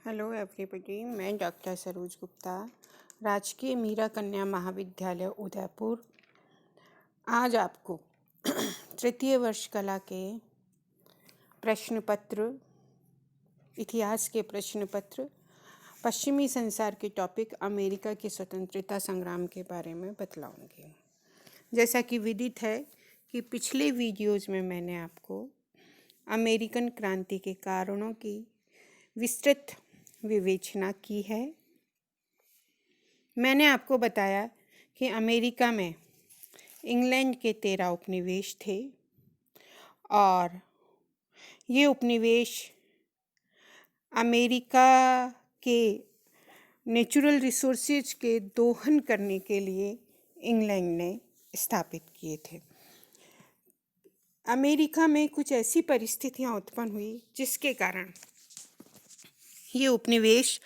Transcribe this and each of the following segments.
Hello everybody, मैं doctor Saroj Gupta, राजकीय मीरा कन्या महाविद्यालय उदयपुर। आज आपको तृतीय वर्ष कला के प्रश्न पत्र, इतिहास के प्रश्न पत्र, पश्चिमी संसार के टॉपिक अमेरिका के स्वतंत्रता संग्राम के बारे में बतलाऊंगी। जैसा कि विदित है कि पिछले वीडियोज़ में मैंने आपको अमेरिकन क्रांति के कारणों की विस्तृत विवेचना की है। मैंने आपको बताया कि अमेरिका में इंग्लैंड के 13 उपनिवेश थे और ये उपनिवेश अमेरिका के नेचुरल रिसोर्सेज के दोहन करने के लिए इंग्लैंड ने स्थापित किए थे। अमेरिका में कुछ ऐसी परिस्थितियां उत्पन्न हुई जिसके कारण ये उपनिवेश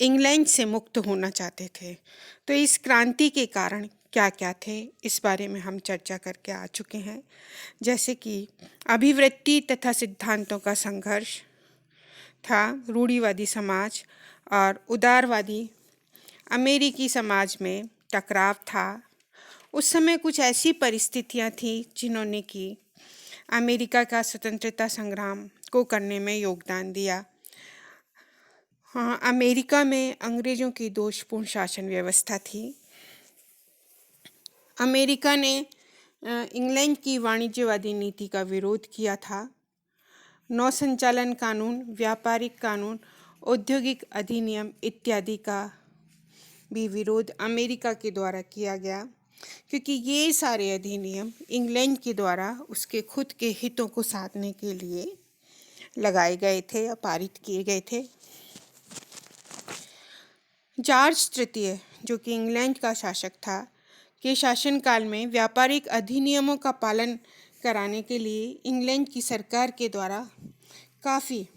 इंग्लैंड से मुक्त होना चाहते थे। तो इस क्रांति के कारण क्या क्या थे, इस बारे में हम चर्चा करके आ चुके हैं। जैसे कि अभिवृत्ति तथा सिद्धांतों का संघर्ष था, रूढ़िवादी समाज और उदारवादी अमेरिकी समाज में टकराव था। उस समय कुछ ऐसी परिस्थितियां थी जिन्होंने कि अमेरिका का स्वतंत्रता संग्राम को करने में योगदान दिया। हाँ, अमेरिका में अंग्रेज़ों की दोषपूर्ण शासन व्यवस्था थी। अमेरिका ने इंग्लैंड की वाणिज्यवादी नीति का विरोध किया था। नौसंचालन कानून, व्यापारिक कानून, औद्योगिक अधिनियम इत्यादि का भी विरोध अमेरिका के द्वारा किया गया, क्योंकि ये सारे अधिनियम इंग्लैंड के द्वारा उसके खुद के हितों को साधने के लिए लगाए गए थे या पारित किए गए थे। जॉर्ज तृतीय, जो कि इंग्लैंड का शासक था, के शासनकाल में व्यापारिक अधिनियमों का पालन कराने के लिए इंग्लैंड की सरकार के द्वारा काफ़ी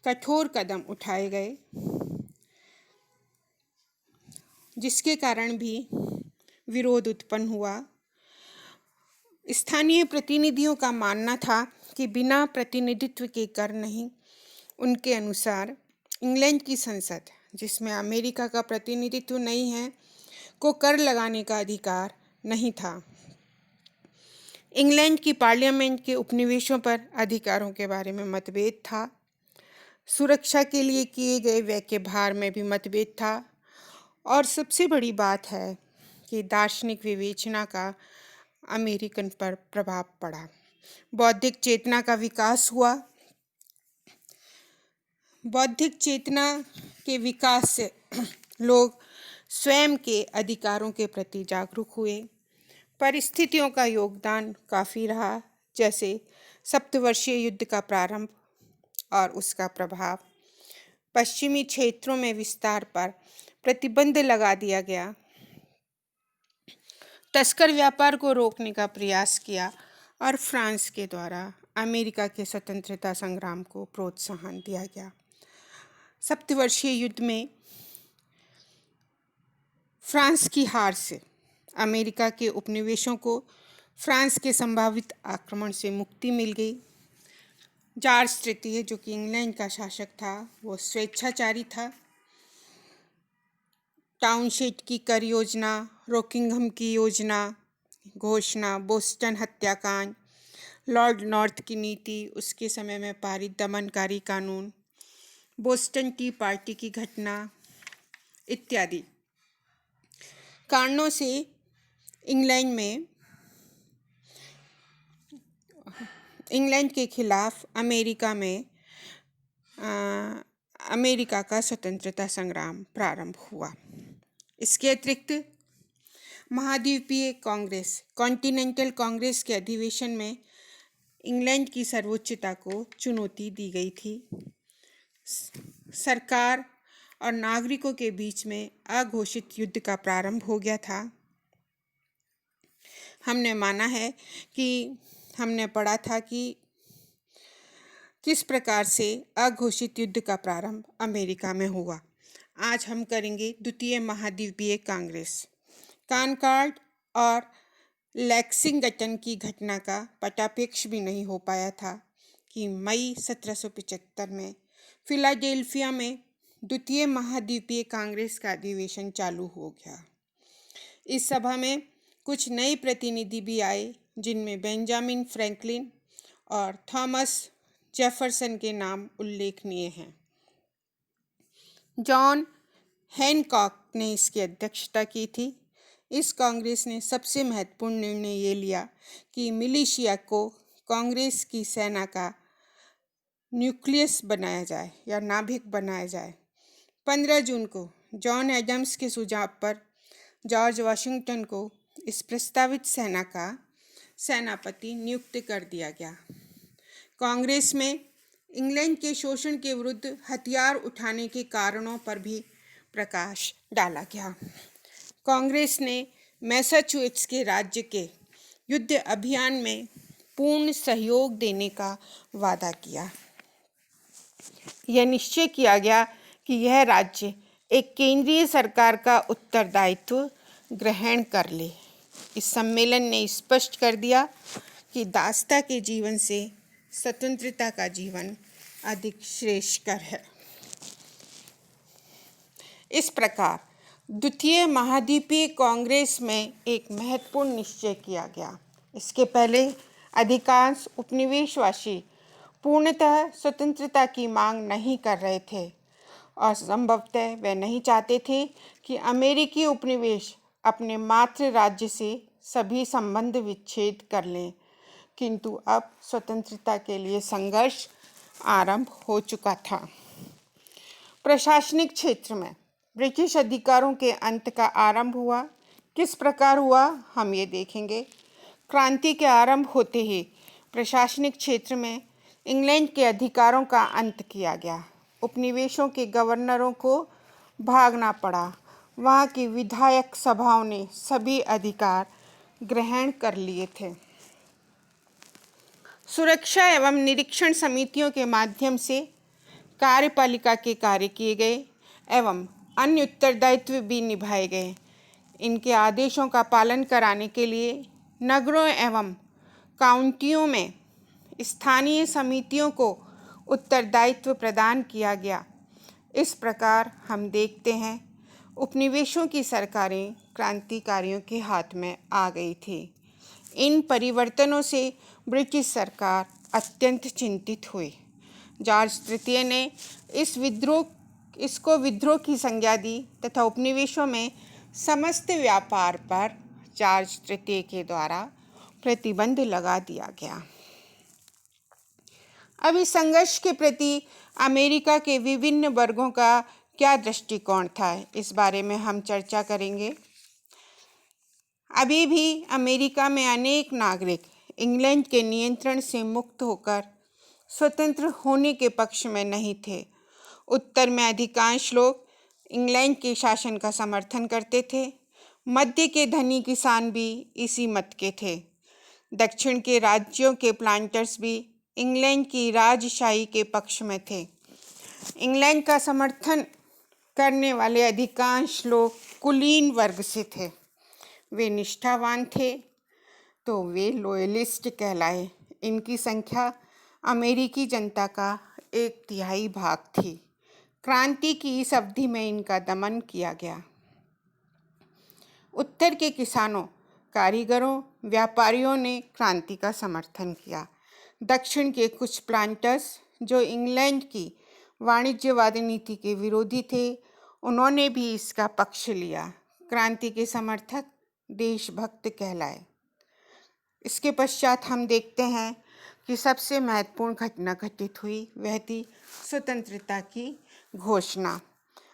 कठोर कदम उठाए गए, जिसके कारण भी विरोध उत्पन्न हुआ। स्थानीय प्रतिनिधियों का मानना था कि बिना प्रतिनिधित्व के कर नहीं। उनके अनुसार इंग्लैंड की संसद, जिसमें अमेरिका का प्रतिनिधित्व नहीं है, को कर लगाने का अधिकार नहीं था। इंग्लैंड की पार्लियामेंट के उपनिवेशों पर अधिकारों के बारे में मतभेद था। सुरक्षा के लिए किए गए व्यय के भार में भी मतभेद था। और सबसे बड़ी बात है कि दार्शनिक विवेचना का अमेरिकन पर प्रभाव पड़ा। बौद्धिक चेतना का विकास हुआ। बौद्धिक चेतना के विकास से लोग स्वयं के अधिकारों के प्रति जागरूक हुए। परिस्थितियों का योगदान काफ़ी रहा, जैसे सप्तवर्षीय युद्ध का प्रारंभ और उसका प्रभाव। पश्चिमी क्षेत्रों में विस्तार पर प्रतिबंध लगा दिया गया। तस्कर व्यापार को रोकने का प्रयास किया और फ्रांस के द्वारा अमेरिका के स्वतंत्रता संग्राम को प्रोत्साहन दिया गया। सप्तवर्षीय युद्ध में फ्रांस की हार से अमेरिका के उपनिवेशों को फ्रांस के संभावित आक्रमण से मुक्ति मिल गई। जॉर्ज तृतीय, जो कि इंग्लैंड का शासक था, वो स्वेच्छाचारी था। टाउनशेट की कर योजना, रोकिंघम की योजना घोषणा, बोस्टन हत्याकांड, लॉर्ड नॉर्थ की नीति, उसके समय में पारित दमनकारी कानून, बोस्टन टी पार्टी की घटना इत्यादि कारणों से इंग्लैंड के खिलाफ अमेरिका का स्वतंत्रता संग्राम प्रारंभ हुआ। इसके अतिरिक्त महाद्वीपीय कांग्रेस, कॉन्टिनेंटल कांग्रेस के अधिवेशन में इंग्लैंड की सर्वोच्चता को चुनौती दी गई थी। सरकार और नागरिकों के बीच में अघोषित युद्ध का प्रारंभ हो गया था। हमने पढ़ा था कि किस प्रकार से अघोषित युद्ध का प्रारंभ अमेरिका में हुआ। आज हम करेंगे द्वितीय महाद्वीपीय कांग्रेस। कॉनकॉर्ड और लेक्सिंगटन की घटना का पटापेक्ष भी नहीं हो पाया था कि मई 1775 में फिलाडेल्फिया में द्वितीय महाद्वीपीय कांग्रेस का अधिवेशन चालू हो गया। इस सभा में कुछ नए प्रतिनिधि भी आए, जिनमें बेंजामिन फ्रैंकलिन और थॉमस जेफरसन के नाम उल्लेखनीय हैं। जॉन हैनकॉक ने इसकी अध्यक्षता की थी। इस कांग्रेस ने सबसे महत्वपूर्ण निर्णय ये लिया कि मिलिशिया को कांग्रेस की सेना का न्यूक्लियस बनाया जाए या नाभिक बनाया जाए। 15 जून को जॉन एडम्स के सुझाव पर जॉर्ज वाशिंगटन को इस प्रस्तावित सेना का सेनापति नियुक्त कर दिया गया। कांग्रेस में इंग्लैंड के शोषण के विरुद्ध हथियार उठाने के कारणों पर भी प्रकाश डाला गया। कांग्रेस ने मैसाचुसेट्स के राज्य के युद्ध अभियान में पूर्ण सहयोग देने का वादा किया। यह निश्चय किया गया कि यह राज्य एक केंद्रीय सरकार का उत्तरदायित्व ग्रहण कर ले। इस सम्मेलन ने स्पष्ट कर दिया कि दासता के जीवन से स्वतंत्रता का जीवन अधिक श्रेष्ठकर है। इस प्रकार द्वितीय महाद्वीपीय कांग्रेस में एक महत्वपूर्ण निश्चय किया गया। इसके पहले अधिकांश उपनिवेशवासी पूर्णतः स्वतंत्रता की मांग नहीं कर रहे थे और संभवतः वे नहीं चाहते थे कि अमेरिकी उपनिवेश अपने मातृ राज्य से सभी संबंध विच्छेद कर लें, किंतु अब स्वतंत्रता के लिए संघर्ष आरंभ हो चुका था। प्रशासनिक क्षेत्र में ब्रिटिश अधिकारों के अंत का आरंभ हुआ। किस प्रकार हुआ, हम ये देखेंगे। क्रांति के आरंभ होते ही प्रशासनिक क्षेत्र में इंग्लैंड के अधिकारों का अंत किया गया। उपनिवेशों के गवर्नरों को भागना पड़ा। वहाँ की विधायक सभाओं ने सभी अधिकार ग्रहण कर लिए थे। सुरक्षा एवं निरीक्षण समितियों के माध्यम से कार्यपालिका के कार्य किए गए एवं अन्य उत्तरदायित्व भी निभाए गए। इनके आदेशों का पालन कराने के लिए नगरों एवं काउंटियों में स्थानीय समितियों को उत्तरदायित्व प्रदान किया गया। इस प्रकार हम देखते हैं उपनिवेशों की सरकारें क्रांतिकारियों के हाथ में आ गई थी। इन परिवर्तनों से ब्रिटिश सरकार अत्यंत चिंतित हुई। जॉर्ज तृतीय ने इसको विद्रोह की संज्ञा दी तथा उपनिवेशों में समस्त व्यापार पर जॉर्ज तृतीय के द्वारा प्रतिबंध लगा दिया गया। अब इस संघर्ष के प्रति अमेरिका के विभिन्न वर्गों का क्या दृष्टिकोण था, इस बारे में हम चर्चा करेंगे। अभी भी अमेरिका में अनेक नागरिक इंग्लैंड के नियंत्रण से मुक्त होकर स्वतंत्र होने के पक्ष में नहीं थे। उत्तर में अधिकांश लोग इंग्लैंड के शासन का समर्थन करते थे। मध्य के धनी किसान भी इसी मत के थे। दक्षिण के राज्यों के प्लांटर्स भी इंग्लैंड की राजशाही के पक्ष में थे। इंग्लैंड का समर्थन करने वाले अधिकांश लोग कुलीन वर्ग से थे। वे निष्ठावान थे तो वे लॉयलिस्ट कहलाए। इनकी संख्या अमेरिकी जनता का 1/3 भाग थी। क्रांति की इस अवधि में इनका दमन किया गया। उत्तर के किसानों, कारीगरों, व्यापारियों ने क्रांति का समर्थन किया। दक्षिण के कुछ प्लांटर्स जो इंग्लैंड की वाणिज्यवादी नीति के विरोधी थे, उन्होंने भी इसका पक्ष लिया। क्रांति के समर्थक देशभक्त कहलाए। इसके पश्चात हम देखते हैं कि सबसे महत्वपूर्ण घटना घटित हुई, वह थी स्वतंत्रता की घोषणा।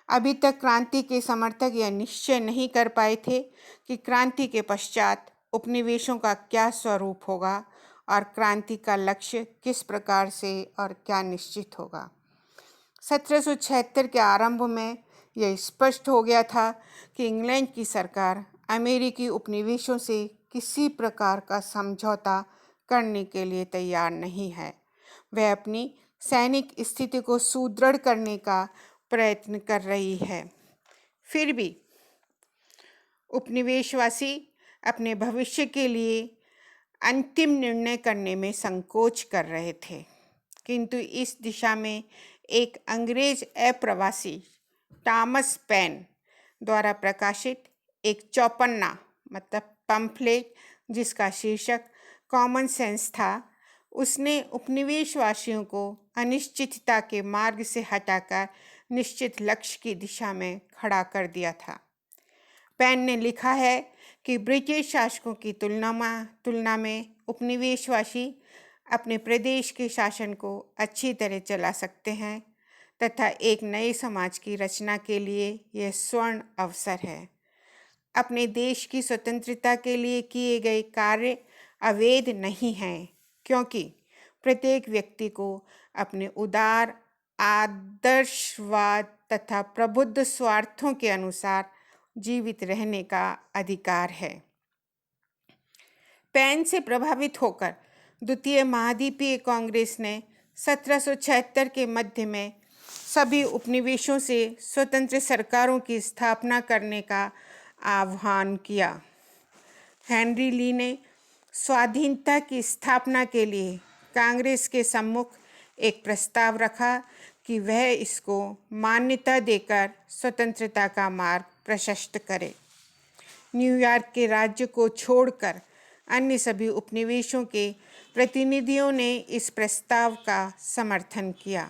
अभी तक क्रांति के समर्थक यह निश्चय नहीं कर पाए थे कि क्रांति के पश्चात उपनिवेशों का क्या स्वरूप होगा और क्रांति का लक्ष्य किस प्रकार से और क्या निश्चित होगा। 1776 के आरंभ में यह स्पष्ट हो गया था कि इंग्लैंड की सरकार अमेरिकी उपनिवेशों से किसी प्रकार का समझौता करने के लिए तैयार नहीं है। वह अपनी सैनिक स्थिति को सुदृढ़ करने का प्रयत्न कर रही है। फिर भी उपनिवेशवासी अपने भविष्य के लिए अंतिम निर्णय करने में संकोच कर रहे थे, किंतु इस दिशा में एक अंग्रेज अप्रवासी टॉमस पेन द्वारा प्रकाशित एक चौपन्ना मतलब पम्फलेट जिसका शीर्षक कॉमन सेंस था, उसने उपनिवेशवासियों को अनिश्चितता के मार्ग से हटाकर निश्चित लक्ष्य की दिशा में खड़ा कर दिया था। पेन ने लिखा है कि ब्रिटिश शासकों की तुलना में उपनिवेशवासी अपने प्रदेश के शासन को अच्छी तरह चला सकते हैं तथा एक नए समाज की रचना के लिए यह स्वर्ण अवसर है। अपने देश की स्वतंत्रता के लिए किए गए कार्य अवैध नहीं हैं, क्योंकि प्रत्येक व्यक्ति को अपने उदार आदर्शवाद तथा प्रबुद्ध स्वार्थों के अनुसार जीवित रहने का अधिकार है। पेन से प्रभावित होकर द्वितीय महाद्वीपीय कांग्रेस ने 1776 के मध्य में सभी उपनिवेशों से स्वतंत्र सरकारों की स्थापना करने का आह्वान किया। हेनरी ली ने स्वाधीनता की स्थापना के लिए कांग्रेस के सम्मुख एक प्रस्ताव रखा कि वह इसको मान्यता देकर स्वतंत्रता का मार्ग प्रशस्त करे। न्यूयॉर्क के राज्य को छोड़कर अन्य सभी उपनिवेशों के प्रतिनिधियों ने इस प्रस्ताव का समर्थन किया।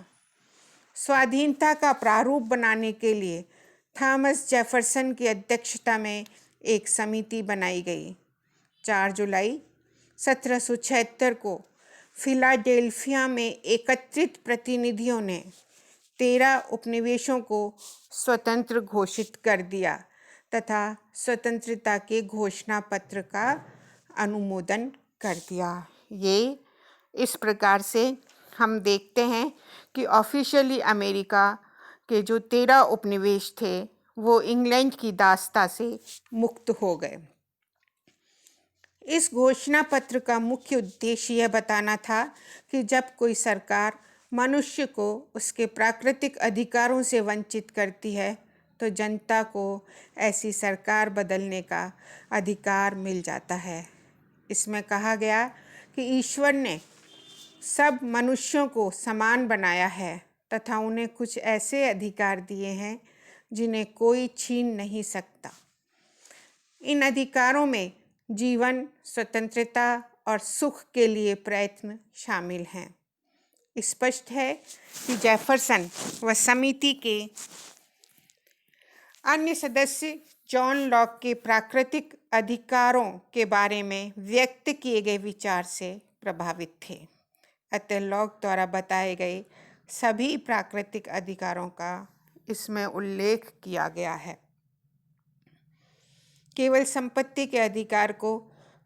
स्वाधीनता का प्रारूप बनाने के लिए थॉमस जेफरसन की अध्यक्षता में एक समिति बनाई गई। 4 जुलाई 1776 को फिलाडेल्फिया में एकत्रित प्रतिनिधियों ने 13 उपनिवेशों को स्वतंत्र घोषित कर दिया तथा स्वतंत्रता के घोषणा पत्र का अनुमोदन कर दिया। ये इस प्रकार से हम देखते हैं कि ऑफिशियली अमेरिका के जो 13 उपनिवेश थे वो इंग्लैंड की दासता से मुक्त हो गए। इस घोषणा पत्र का मुख्य उद्देश्य यह बताना था कि जब कोई सरकार मनुष्य को उसके प्राकृतिक अधिकारों से वंचित करती है तो जनता को ऐसी सरकार बदलने का अधिकार मिल जाता है। इसमें कहा गया कि ईश्वर ने सब मनुष्यों को समान बनाया है तथा उन्हें कुछ ऐसे अधिकार दिए हैं जिन्हें कोई छीन नहीं सकता। इन अधिकारों में जीवन, स्वतंत्रता और सुख के लिए प्रयत्न शामिल हैं। स्पष्ट है कि जेफरसन व समिति के अन्य सदस्य जॉन लॉक के प्राकृतिक अधिकारों के बारे में व्यक्त किए गए विचार से प्रभावित थे। अतः लॉक द्वारा बताए गए सभी प्राकृतिक अधिकारों का इसमें उल्लेख किया गया है। केवल संपत्ति के अधिकार को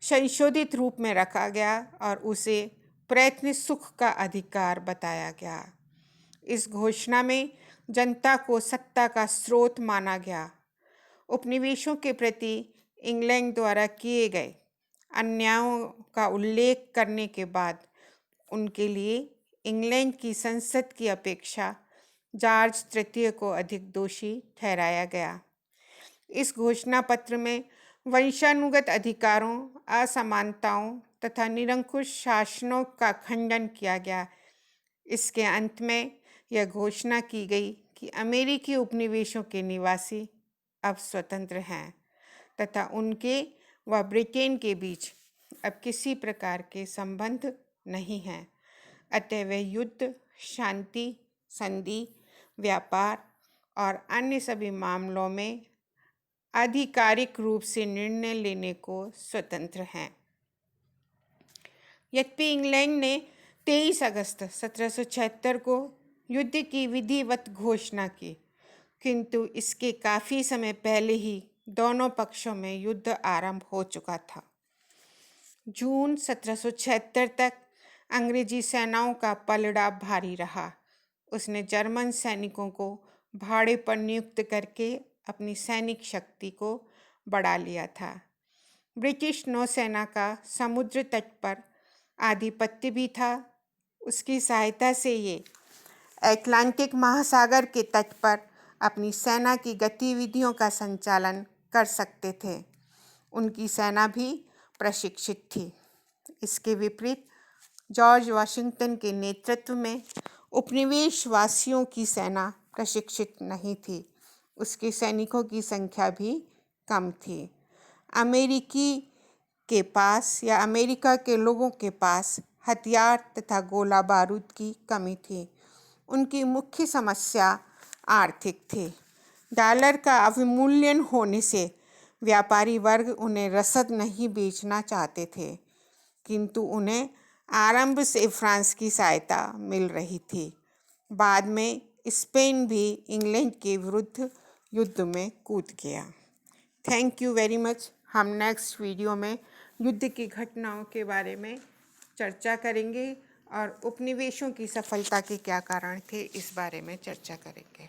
संशोधित रूप में रखा गया और उसे प्रयत्न सुख का अधिकार बताया गया। इस घोषणा में जनता को सत्ता का स्रोत माना गया। उपनिवेशों के प्रति इंग्लैंड द्वारा किए गए अन्यायों का उल्लेख करने के बाद उनके लिए इंग्लैंड की संसद की अपेक्षा जॉर्ज तृतीय को अधिक दोषी ठहराया गया। इस घोषणा पत्र में वंशानुगत अधिकारों, असमानताओं तथा निरंकुश शासनों का खंडन किया गया। इसके अंत में यह घोषणा की गई कि अमेरिकी उपनिवेशों के निवासी अब स्वतंत्र हैं तथा उनके व ब्रिटेन के बीच अब किसी प्रकार के संबंध नहीं हैं। अतः वे युद्ध, शांति, संधि, व्यापार और अन्य सभी मामलों में आधिकारिक रूप से निर्णय लेने को स्वतंत्र हैं। यद्यपि इंग्लैंड ने 23 अगस्त 1776 को युद्ध की विधिवत घोषणा की, किंतु इसके काफ़ी समय पहले ही दोनों पक्षों में युद्ध आरंभ हो चुका था। जून 1776 तक अंग्रेजी सेनाओं का पलड़ा भारी रहा। उसने जर्मन सैनिकों को भाड़े पर नियुक्त करके अपनी सैनिक शक्ति को बढ़ा लिया था। ब्रिटिश नौसेना का समुद्र तट पर आधिपत्य भी था। उसकी सहायता से ये अटलांटिक महासागर के तट पर अपनी सेना की गतिविधियों का संचालन कर सकते थे। उनकी सेना भी प्रशिक्षित थी। इसके विपरीत जॉर्ज वाशिंगटन के नेतृत्व में उपनिवेशवासियों की सेना प्रशिक्षित नहीं थी, उसके सैनिकों की संख्या भी कम थी। अमेरिकी के पास या अमेरिका के लोगों के पास हथियार तथा गोला बारूद की कमी थी। उनकी मुख्य समस्या आर्थिक थी। डॉलर का अवमूल्यन होने से व्यापारी वर्ग उन्हें रसद नहीं बेचना चाहते थे, किंतु उन्हें आरंभ से फ्रांस की सहायता मिल रही थी। बाद में स्पेन भी इंग्लैंड के विरुद्ध युद्ध में कूद गया। Thank you very much. हम नेक्स्ट वीडियो में युद्ध की घटनाओं के बारे में चर्चा करेंगे और उपनिवेशों की सफलता के क्या कारण थे, इस बारे में चर्चा करेंगे।